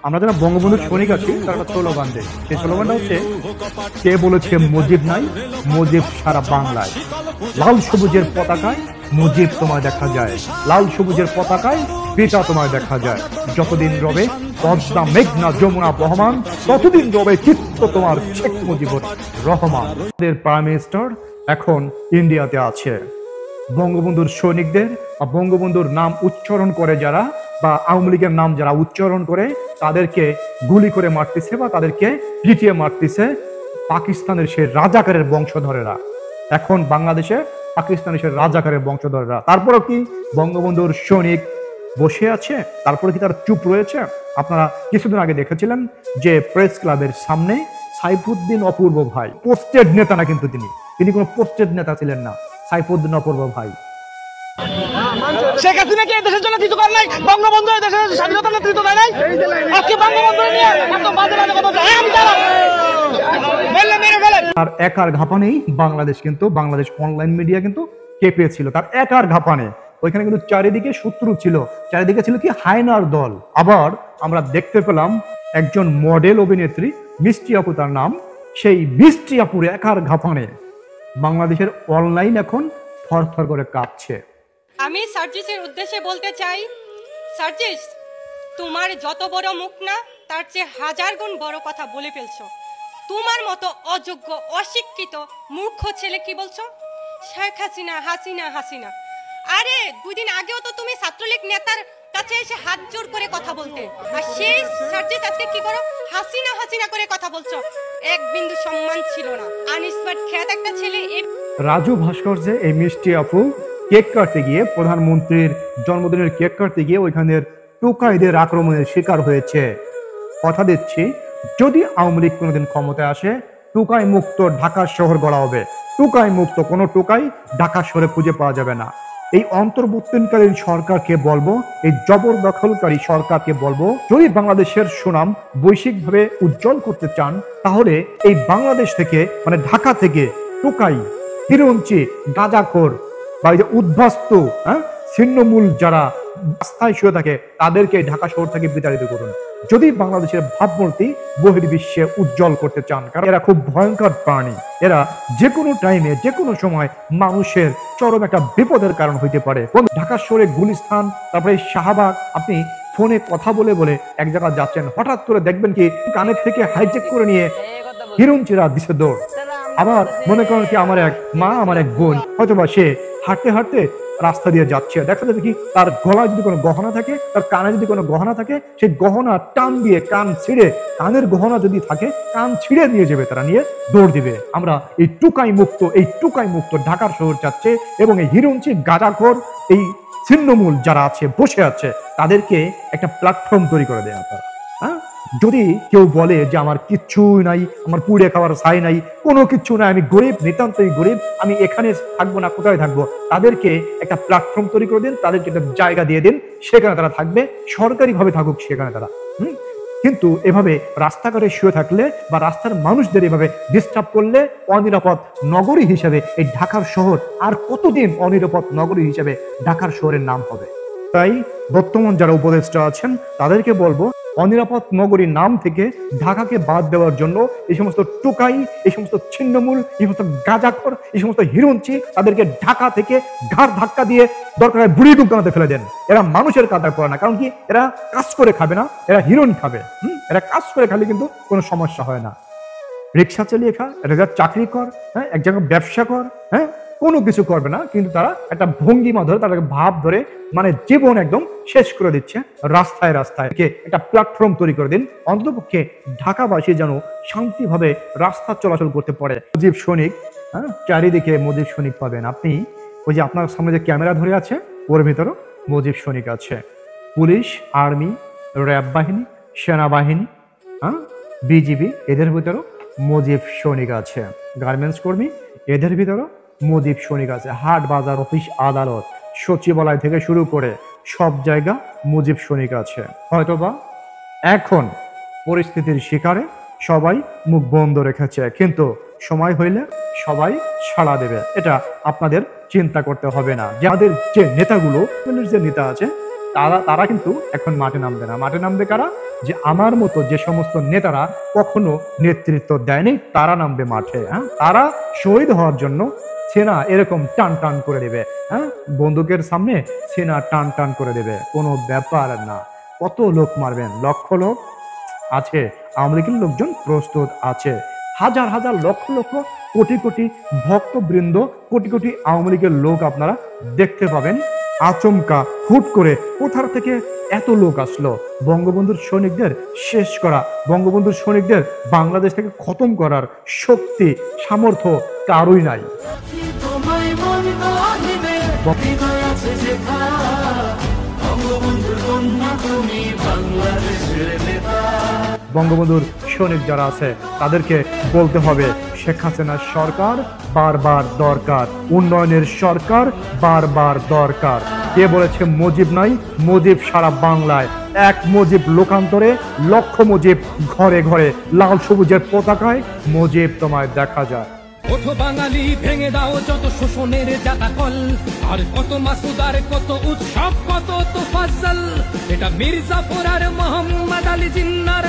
আমরা যারা বঙ্গবন্ধুর সৈনিক আছি তারা একটা স্লোগান দেয়। সেই স্লোগানটা হচ্ছে, কে বলেছে মুজিব নাই, মুজিব সারা বাংলায়। লাল সবুজের পতাকায় মুজিব তোমায় দেখা যায়, লাল সবুজের পতাকায় পিতা তোমায় দেখা যায়। যতদিন রবে পদ্মা মেঘনা যমুনা বহমান, ততদিন রবে চিত্ত তোমার শেখ মুজিবুর রহমান। প্রাইম মিনিস্টার এখন ইন্ডিয়াতে আছে। বঙ্গবন্ধুর সৈনিকদের বা বঙ্গবন্ধুর নাম উচ্চারণ করে যারা, বা আওয়ামী লীগের নাম যারা উচ্চারণ করে, তাদেরকে গুলি করে মারতেছে বা তাদেরকে পিটিয়ে মারতেছে পাকিস্তানের সেই রাজাকারের বংশধরেরা। এখন বাংলাদেশে পাকিস্তানের সেই রাজাকারের বংশধরেরা। তারপরও কি বঙ্গবন্ধুর সৈনিক বসে আছে? তারপরে কি তারা চুপ রয়েছে? আপনারা কিছুদিন আগে দেখেছিলেন যে প্রেস ক্লাবের সামনে সাইফুদ্দিন অপূর্ব ভাই, পোস্টেড নেতা না, কিন্তু তিনি কোনো পোস্টেড নেতা ছিলেন না, সাইফুদ্দিন অপূর্ব ভাই। শেখ হাসিনা কি দেশের জন্য কিছু করে নাই? বঙ্গবন্ধু দেশের স্বাধীনতার নেতৃত্ব দেয় নাই? আজকে বঙ্গবন্ধু নিয়ে এত বাজে বাজে কথা বলছে, আমি দাঁড়াবো মেরে ফেলেন। আর একার ঘাপানেই বাংলাদেশ অনলাইন মিডিয়া কিন্তু কেঁপেছিল, তার একার ঘাপানে। ওইখানে কিন্তু চারিদিকে শত্রু ছিল, চারিদিকে ছিল কি হায়নার দল। আবার আমরা দেখতে পেলাম একজন মডেল অভিনেত্রী মিষ্টি আপু, তার নাম, সেই মিষ্টি আপুর একার ঘাপানে বাংলাদেশের অনলাইন এখন থরথর করে কাঁপছে। আমি সার্জিসের উদ্দেশ্যে বলতে চাই, সার্জিস, তোমার যত বড় মুখ না, তার চেয়ে হাজার গুণ বড় কথা বলে ফেলছো। তোমার মতো অযোগ্য, অশিক্ষিত, মূর্খ ছেলে কি বলছো? শেখ হাসিনা হাসিনা হাসিনা। আরে 2 দিন আগেও তো তুমি ছাত্রলীগ নেতার কাছে এসে হাত জোর করে কথা বলতে, আর সেই সার্জিস আজকে কি করো? হাসিনা হাসিনা করে কথা বলছো। এক বিন্দু সম্মান ছিল না। আনস্মার্ট খ্যাত একটা ছেলে। রাজু ভাস্কর্যে এই মিষ্টি আপু কেক কাটতে গিয়ে, প্রধানমন্ত্রীর জন্মদিনের কেক কাটতে গিয়ে ওইখানের টোকাইদের আক্রমণের শিকার হয়েছে। কথা দিচ্ছি, যদি আওয়ামী লীগ কোনোদিন ক্ষমতায় আসে, টোকাই মুক্ত ঢাকা শহর গড়া হবে। টোকাই মুক্ত কোনো টোকাই ঢাকা শহরে খুঁজে পাওয়া যাবে না। এই অন্তর্বর্তীকালীন সরকারকে বলবো, এই জবরদখলকারী সরকারকে বলবো, যদি বাংলাদেশের সুনাম বৈশ্বিকভাবে উজ্জ্বল করতে চান, তাহলে এই বাংলাদেশ থেকে, মানে ঢাকা থেকে টোকাই, হিরোঞ্চি, গাঁজাখোর বা এই যে উদ্বাস্ত ছিন্নমূল যারা রাস্তায় শুয়ে থাকে, তাদেরকে ঢাকা শহর থেকে বিতাড়িত করুন। যদি বাংলাদেশের ভাবমূর্তি বহির্বিশ্বে উজ্জ্বল করতে চান, কারণ এরা খুব ভয়ঙ্কর প্রাণী। এরা যে কোনো টাইমে, যে কোনো সময় মানুষের চরম একটা বিপদের কারণ হইতে পারে। ঢাকা শহরে গুলিস্তান, তারপরে শাহবাগ, আপনি ফোনে কথা বলে বলে এক জায়গায় যাচ্ছেন, হঠাৎ করে দেখবেন কি কানের থেকে হাইজেক করে নিয়ে হিরোঞ্চিরা দিছে দৌড়। আবার মনে করেন কি আমার এক মা, আমার এক বোন, হয়তোবা সে হাঁটতে হাঁটতে রাস্তা দিয়ে যাচ্ছে, দেখা যাবে কি তার গলায় যদি কোনো গহনা থাকে, তার কানে যদি কোনো গহনা থাকে, সেই গহনা টান দিয়ে কান ছিঁড়ে, কানের গহনা যদি থাকে কান ছিঁড়ে নিয়ে যাবে, তারা নিয়ে দৌড় দিবে। আমরা এই টোকাই মুক্ত ঢাকার শহর চাচ্ছে, এবং এই হিরোঞ্চি, গাঁজাখোর, এই ছিন্নমূল যারা আছে, বসে আছে, তাদেরকে একটা প্ল্যাটফর্ম তৈরি করে দেয় আপনারা। যদি কেউ বলে যে আমার কিচ্ছুই নাই, আমার পুড়ে খাওয়ার ছাই নাই, কোনো কিচ্ছু নাই, আমি গরিব, নিতান্তই গরিব, আমি এখানে থাকবো না, কোথায় থাকবো? তাদেরকে একটা প্ল্যাটফর্ম তৈরি করে দিন, তাদেরকে একটা জায়গা দিয়ে দিন, সেখানে তারা থাকবে, সরকারিভাবে থাকুক সেখানে তারা। কিন্তু এভাবে রাস্তাঘাটে শুয়ে থাকলে বা রাস্তার মানুষদের এভাবে ডিস্টার্ব করলে অনিরাপদ নগরী হিসেবে এই ঢাকার শহর আর কতদিন অনিরাপদ নগরী হিসেবে ঢাকার শহরের নাম হবে? তাই বর্তমান যারা উপদেষ্টা আছেন তাদেরকে বলবো, অনিরাপদ নগরীর নাম থেকে ঢাকাকে বাদ দেওয়ার জন্য এই সমস্ত টোকাই, এই সমস্ত ছিন্নমূল, এই সমস্ত গাঁজাখোর, এই সমস্ত হিরোঞ্চি, তাদেরকে ঢাকা থেকে ঘাড় ধাক্কা দিয়ে দরকার হয় বুড়ি দুর্গানাতে ফেলে দেন। এরা মানুষের কাতার পড়ে না, কারণ কি এরা কাজ করে খাবে না, এরা হিরোইন খাবে। এরা কাজ করে খালে কিন্তু কোনো সমস্যা হয় না। রিক্সা চালিয়ে খা, এটা চাকরি কর, এক জায়গায় ব্যবসা কর, কোনো কিছু করবে না, কিন্তু তারা একটা ভঙ্গিমা ধরে, তাদেরকে ভাব ধরে, মানে জীবন একদম শেষ করে দিচ্ছে। রাস্তায় রাস্তায় একটা প্ল্যাটফর্ম তৈরি করে দিন, অন্ততপক্ষে ঢাকাবাসী যেন শান্তিভাবে রাস্তা চলাচল করতে পারে। মুজিব সৈনিক, চারিদিকে মুজিব সৈনিক পাবেন আপনি। ওই যে আপনার সামনে যে ক্যামেরা ধরে আছে, ওর ভিতরেও মুজিব সৈনিক আছে। পুলিশ, আর্মি, র্যাব বাহিনী, সেনাবাহিনী, বিজিবি, এদের ভিতরেও মুজিব সৈনিক আছে। গার্মেন্টস কর্মী, এদের ভিতরেও মুজিব সৈনিক আছে। হাট বাজার, অফিস আদালত, সচিবালয় থেকে শুরু করে সব জায়গা মুজিব সৈনিক আছে। হয়তোবা এখন পরিস্থিতির শিকারে সবাই মুখ বন্ধ রেখেছে, কিন্তু সময় হইলে সবাই সাড়া দেবে, এটা আপনাদের চিন্তা করতে হবে না। যাদের যে নেতাগুলো, যে নেতা আছে, তারা কিন্তু এখন মাঠে নামবে না। মাঠে নামবে কারা? যে আমার মতো যে সমস্ত নেতারা কখনো নেতৃত্ব দেয়নি তারা নামবে মাঠে। হ্যাঁ, তারা শহীদ হওয়ার জন্য সেনা এরকম টান টান করে দেবে। হ্যাঁ, বন্দুকের সামনে সেনা টান টান করে দেবে, কোনো ব্যাপার না। কত লোক মারবেন? লক্ষ লোক আছে, আওয়ামী লীগের লোকজন প্রস্তুত আছে। হাজার হাজার লক্ষ লক্ষ কোটি কোটি ভক্তবৃন্দ, কোটি কোটি আওয়ামী লীগের লোক আপনারা দেখতে পাবেন। আচমকা হুট করে কোথা থেকে এত লোক আসলো? বঙ্গবন্ধুর সৈনিকদের শেষ করা, বঙ্গবন্ধুর সৈনিকদের বাংলাদেশ থেকে খতম করার শক্তি সামর্থ্য কারোই নাই। বঙ্গবন্ধুর সৈনিক যারা আছে তাদেরকে বলতে হবে শেখ হাসিনার সরকার বারবার দরকার, উন্নয়নের সরকার বারবার দরকার। কে বলেছে মুজিব নাই? মুজিব সারা বাংলায়, এক মুজিব লোকান্তরে লক্ষ মুজিব ঘরে ঘরে, লাল সবুজের পতাকায় মুজিব তোমায় দেখা যায়। ওঠো বাঙালি, ভেঙে দাও যত শোষণের জাতাকল, আর কত মাসুদ আর কত উৎসব, কত তোফাজ্জল। এটা মীর জাফর আর মোহাম্মদ আলী জিন্নার